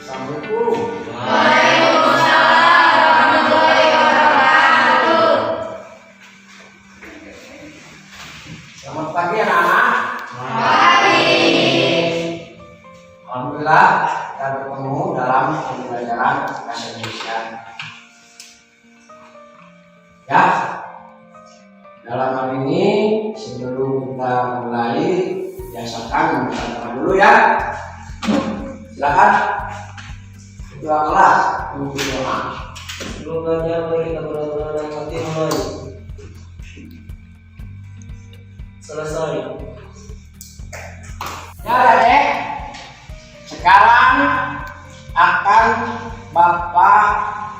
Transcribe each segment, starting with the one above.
Assalamualaikum. Waalaikumsalam warahmatullahi wabarakatuh. Selamat pagi anak-anak. Pagi. Alhamdulillah kita bertemu dalam pembelajaran bahasa Indonesia. Ya, dalam hal ini sebelum kita mulai biasakan membaca dulu ya. Silakan ketua kelas untuk doa. Semoga mereka benar-benar mati mulai selesai. Ya Dedek, sekarang akan Bapak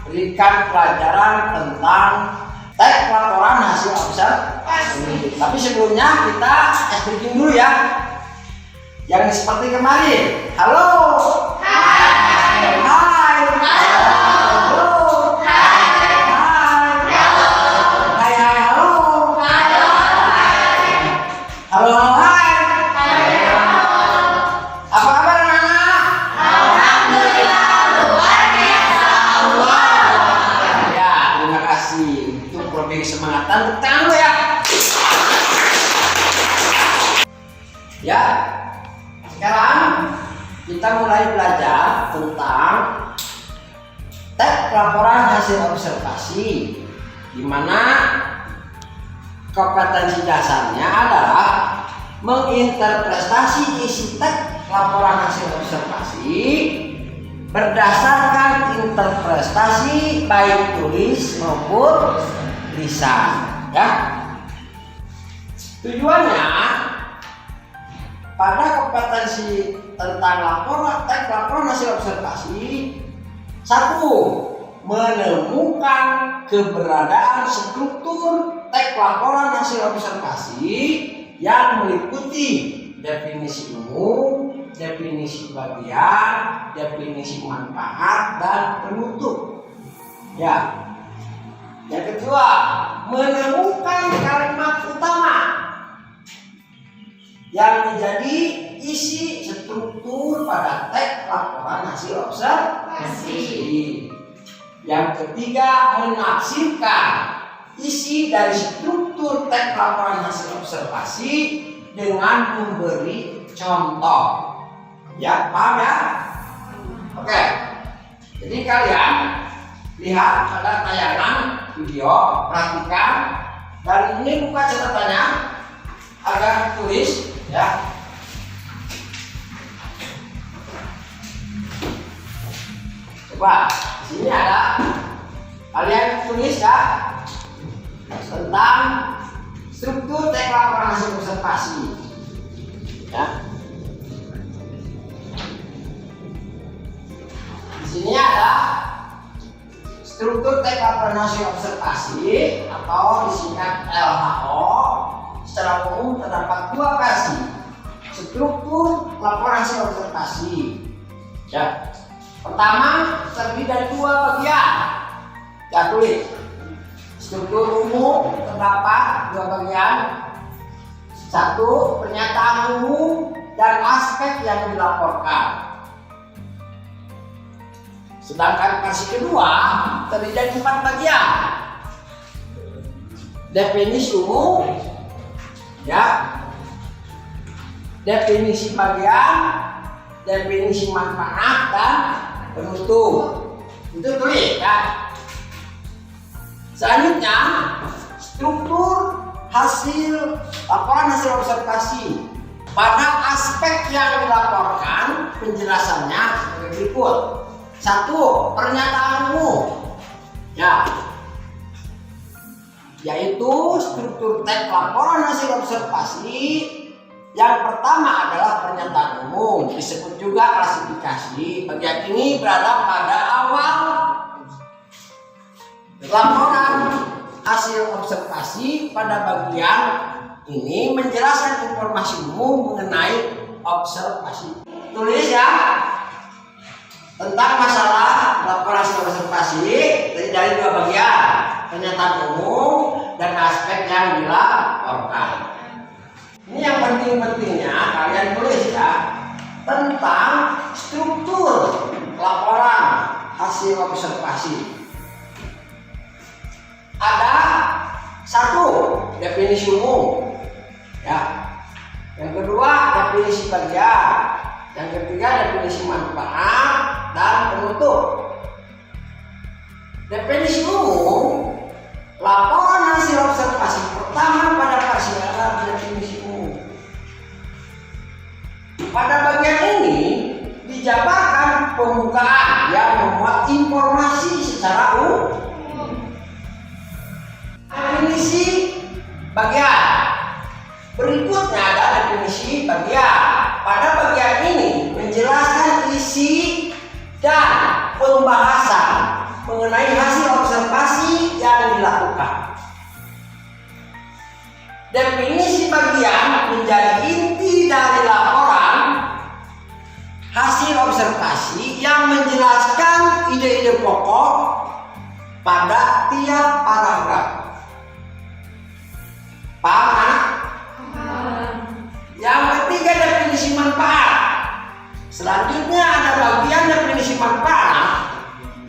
berikan pelajaran tentang teks laporan hasil observasi. Tapi sebelumnya kita briefing dulu ya. Yang seperti kemarin. Halo. Hai. Hai. Halo. Hai. Hai. Halo. Hai hai halo. Halo. Halo hai. Halo. Apa kabar anak-anak? Alhamdulillah luar biasa Allah. Ya, terima kasih. Untuk lebih kesemangatan tangan lu ya. Ya. Sekarang kita mulai belajar tentang teks laporan hasil observasi, di mana kompetensi dasarnya adalah menginterpretasi isi teks laporan hasil observasi berdasarkan interpretasi baik tulis maupun lisan. Ya, tujuannya pada kompetensi tentang teks laporan hasil observasi, satu, menemukan keberadaan struktur teks laporan hasil observasi yang meliputi definisi umum, definisi bagian, definisi manfaat, dan penutup. Ya. Yang kedua, menemukan kalimat utama yang menjadi isi struktur pada teks laporan hasil observasi. Yang ketiga, menafsirkan isi dari struktur teks laporan hasil observasi dengan memberi contoh. Ya, paham ya? Oke. Jadi kalian lihat pada tayangan video, perhatikan, dan ini buka catatannya agar tulis ya. Coba sini ada, kalian tulis ya tentang struktur teks laporan hasil observasi ya. Di sini ada struktur teks laporan hasil observasi atau disingkat LHO. Secara umum terdapat dua versi struktur laporan hasil observasi. Ya. Pertama terdiri dari dua bagian. Ya, tulis. Struktur umum terdapat dua bagian. Satu, pernyataan umum dan aspek yang dilaporkan. Sedangkan versi kedua terdiri dari 4 bagian. Definisi umum, ya, definisi bagian, definisi manfaat, dan penutup. Itu tulis ya. Selanjutnya, struktur hasil laporan hasil observasi. Pada aspek yang dilaporkan, penjelasannya sebagai berikut. Satu, pernyataan umum, ya, yaitu struktur teks laporan hasil observasi. Yang pertama adalah pernyataan umum, disebut juga klasifikasi. Bagian ini berada pada awal laporan hasil observasi. Pada bagian ini menjelaskan informasi umum mengenai observasi. Tulis ya tentang masalah laporan hasil observasi dari dua bagian, pernyataan umum dan aspek yang dilaporkan. Ini yang penting-pentingnya kalian tulis ya tentang struktur laporan hasil observasi. Ada satu definisi umum, ya. Yang kedua definisi bagian, yang ketiga definisi manfaat dan penutup. Definisi umum, laporan hasil observasi pertama pada parsial adalah definisi umum. Pada bagian ini dijabarkan pembukaan yang memuat informasi secara umum. Definisi bagian. Berikutnya ada definisi bagian. Pada bagian ini menjelaskan isi dan pembahasan mengenai hasil observasi yang dilakukan. Definisi bagian menjadi inti dari laporan hasil observasi yang menjelaskan ide-ide pokok pada tiap paragraf. Paham anak? Yang ketiga definisi manfaat. Selanjutnya ada bagian definisi manfaat.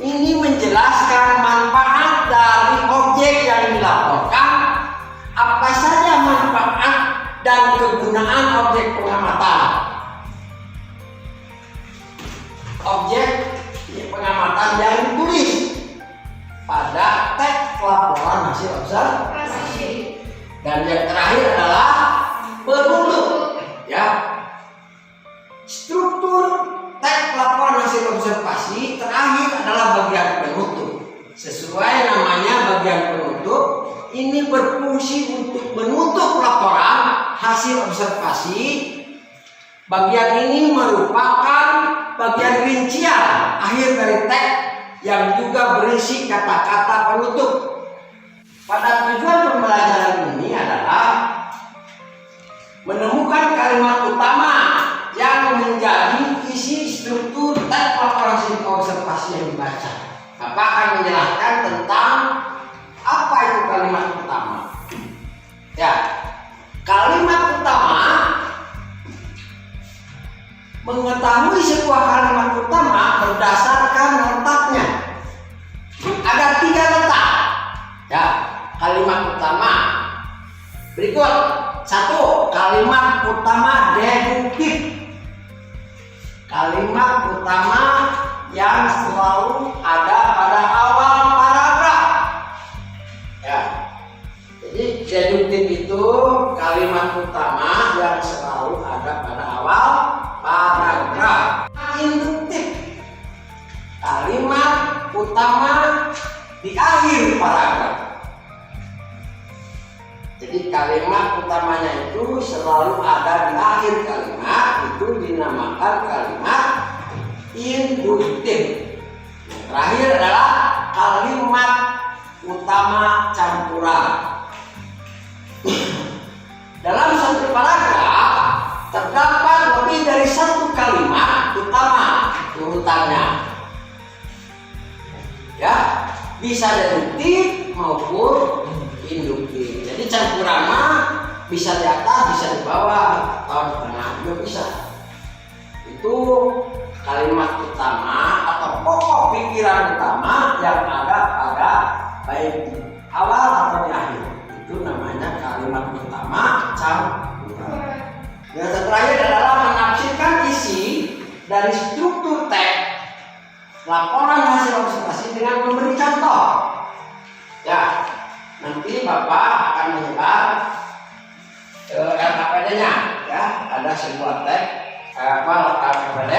Ini menjelaskan manfaat dari objek yang dilaporkan, apa saja manfaat dan kegunaan objek pengamatan. Objek pengamatan yang ditulis pada teks laporan hasil observasi. Dan yang terakhir adalah penutup, ya. Struktur teks laporan hasil observasi terakhir adalah bagian penutup. Sesuai namanya bagian penutup, ini berfungsi untuk menutup laporan hasil observasi. Bagian ini merupakan bagian rincian akhir dari teks yang juga berisi kata-kata penutup. Pada tujuan pembelajaran ini adalah menemukan kalimat utama yang menjadi isi struktur teks laporan hasil observasi yang dibaca. Bapak akan menjelaskan tentang apa itu kalimat utama. Ya, kalimat utama, mengetahui sebuah kalimat utama berdasarkan letaknya. Ada 3 letak, ya, kalimat utama. Berikut, 1. Kalimat utama deduktif. Kalimat utama yang selalu ada pada awal paragraf. Ya. Jadi deduktif itu kalimat utama yang selalu ada pada awal paragraf. Induktif, kalimat utama di akhir paragraf. Jadi kalimat utamanya itu selalu ada di akhir kalimat, itu dinamakan kalimat induktif. Yang terakhir adalah kalimat utama campuran. Dalam satu paragraf terdapat lebih dari 1 kalimat utama urutannya. Ya, bisa deduktif maupun induktif. Jadi campuran mah bisa di atas, bisa di bawah, atau di tengah juga bisa. Itu kalimat utama atau pokok pikiran utama yang ada pada baik di awal atau di akhir. Itu namanya kalimat utama campuran. Yang terakhir adalah menafsirkan isi dari struktur teks laporan hasil observasi dengan memberi contoh. Ya, nanti Bapak akan menyebar LKPD-nya, ya. Ada sebuah teks LKPD.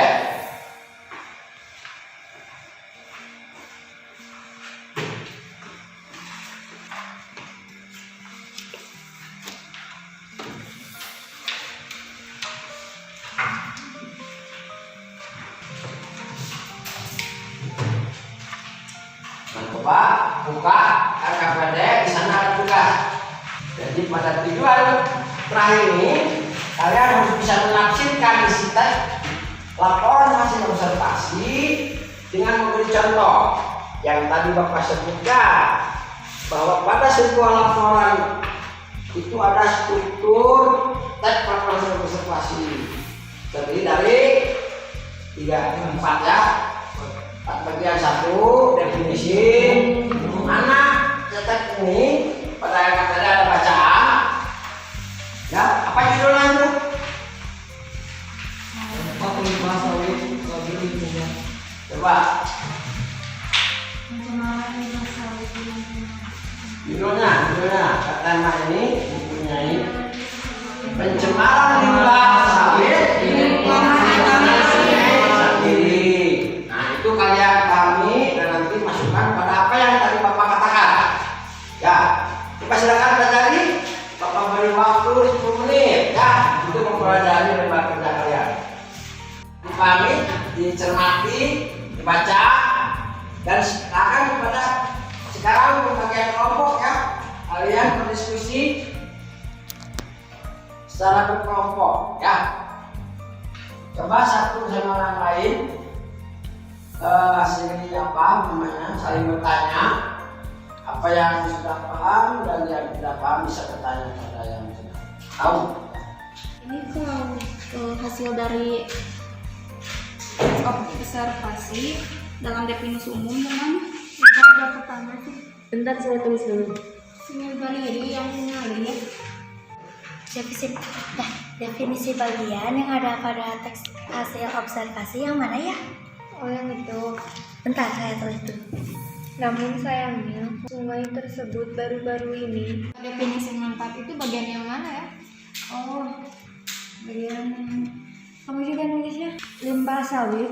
Coba buka LKPD, di sana ada tugas. Jadi pada tujuan terakhir ini kalian harus bisa menafsirkan isi teks laporan hasil observasi dengan memberi contoh. Yang tadi Bapak sebutkan bahwa pada sebuah laporan itu ada struktur teks laporan hasil observasi terdiri dari 3 4 ya. ini pada ayat tadi ada bacaan. Ya, apa judulnya itu? Apa lima sawit lagi punya? Coba. Pencemaran limbah sawit di lingkungan. Judulnya kata ini mempunyai pencemaran limbah sawit di lingkungan sendiri. Nah, itu kalian pahami dan nanti masukkan pada apa yang tadi Bapak katakan. Ya, coba silakan pelajari. Bapak beri waktu 10 menit ya untuk mempelajari lembar kerja kalian. Dipahami, dicermati, dibaca, dan silakan kepada sekarang pembagian kelompok ya. Kalian berdiskusi secara berkelompok ya. Coba satu sama orang lain hasilnya apa namanya, saling bertanya. Apa yang sudah paham dan yang tidak paham bisa bertanya kepada yang sudah tahu. Ini kalau hasil dari observasi dalam definisi umum dengan ada pertama tuh Bentar saya tulis dulu. sinyal baliri yang mengalir. Definisi bagian yang ada pada teks hasil observasi yang mana ya? Oh, yang itu. Bentar saya tulis dulu. Namun sayangnya sungai tersebut baru-baru ini. Definisi manfaat itu bagian yang mana ya? Oh, bagian kamu juga nulisnya. Limbah sawit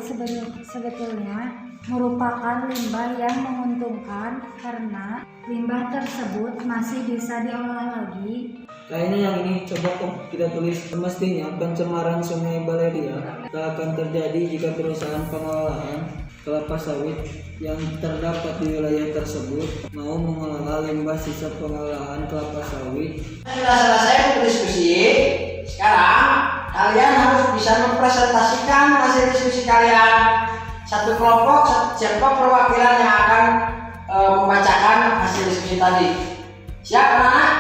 sebetulnya merupakan limbah yang menguntungkan karena limbah tersebut masih bisa diolah lagi. Kayaknya yang ini coba kita tulis. Semestinya pencemaran Sungai Baleria tak akan terjadi jika perusahaan pengolahan kelapa sawit yang terdapat di wilayah tersebut mau mengelola limbah sisa pengolahan kelapa sawit. Sudah selesai berdiskusi. Sekarang kalian harus bisa mempresentasikan hasil diskusi kalian. Satu kelompok, siapa perwakilan yang akan membacakan hasil diskusi tadi? Siap anak-anak?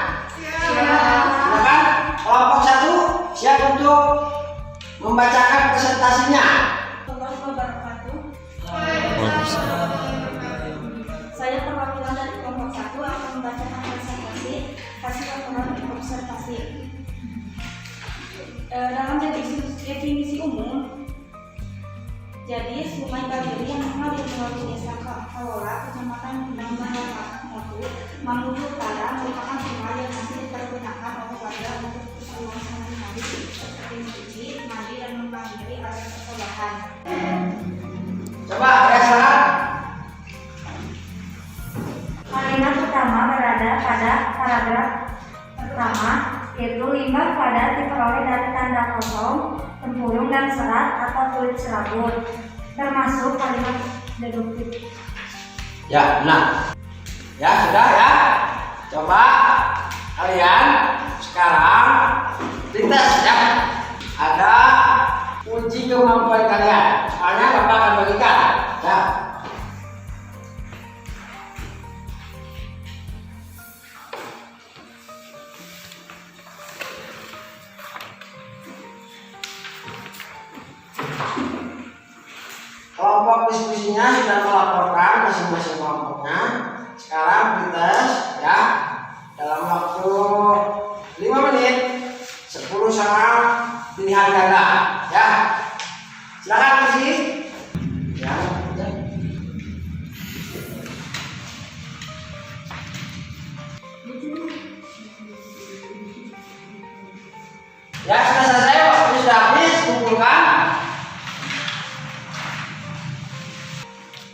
Silakan. Kelompok satu siap untuk membacakan presentasinya. Saya perwakilan dari kelompok 1 akan membacakan presentasi hasil laporan observasi. Dalam definisi umum, jadi Sungai Baleria yang mengalir melalui desa Kalola, Kecamatan Bendang, Mamuju Utara, merupakan sungai yang masih dipergunakan oleh warga untuk keperluan sehari-hari seperti mencuci, mandi, dan mengairi area persekolahan. Coba ya salah. Kalimat pertama berada pada paragraf pertama, yaitu limbah padat diperoleh dari tanda kosong, tempurung, dan serat atau kulit serabut, termasuk kalimat deduktif. Ya, benar. Ya, sudah ya. Coba kalian sekarang dites ya. Ada uji kemampuan kalian. Soalnya Bapak akan bagikan. Ya. Kelompok diskusinya sudah melaporkan masing-masing kelompoknya. Sekarang dites ya dalam waktu 5 menit 10 soal pilihan ganda ya. Silakan isi. Ya. Ya sudah selesai, waktu sudah habis, kumpulkan.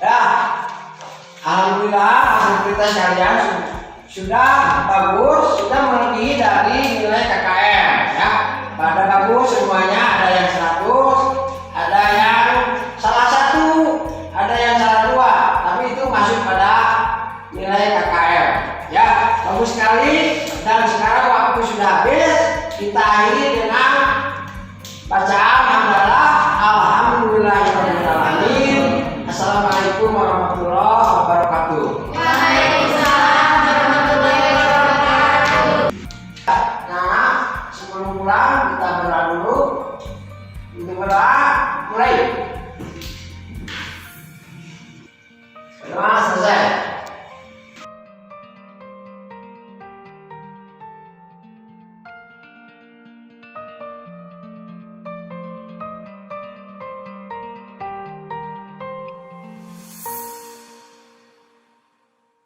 Ya, alhamdulillah hasil kita kalian sudah bagus, sudah melebihi dari nilai KKM ya. Pada bagus semuanya, ada yang 100, ada yang salah 1, ada yang salah 2, tapi itu masuk pada nilai KKM ya. Bagus sekali, dan sekarang waktu sudah habis, kita akhiri dengan bacaan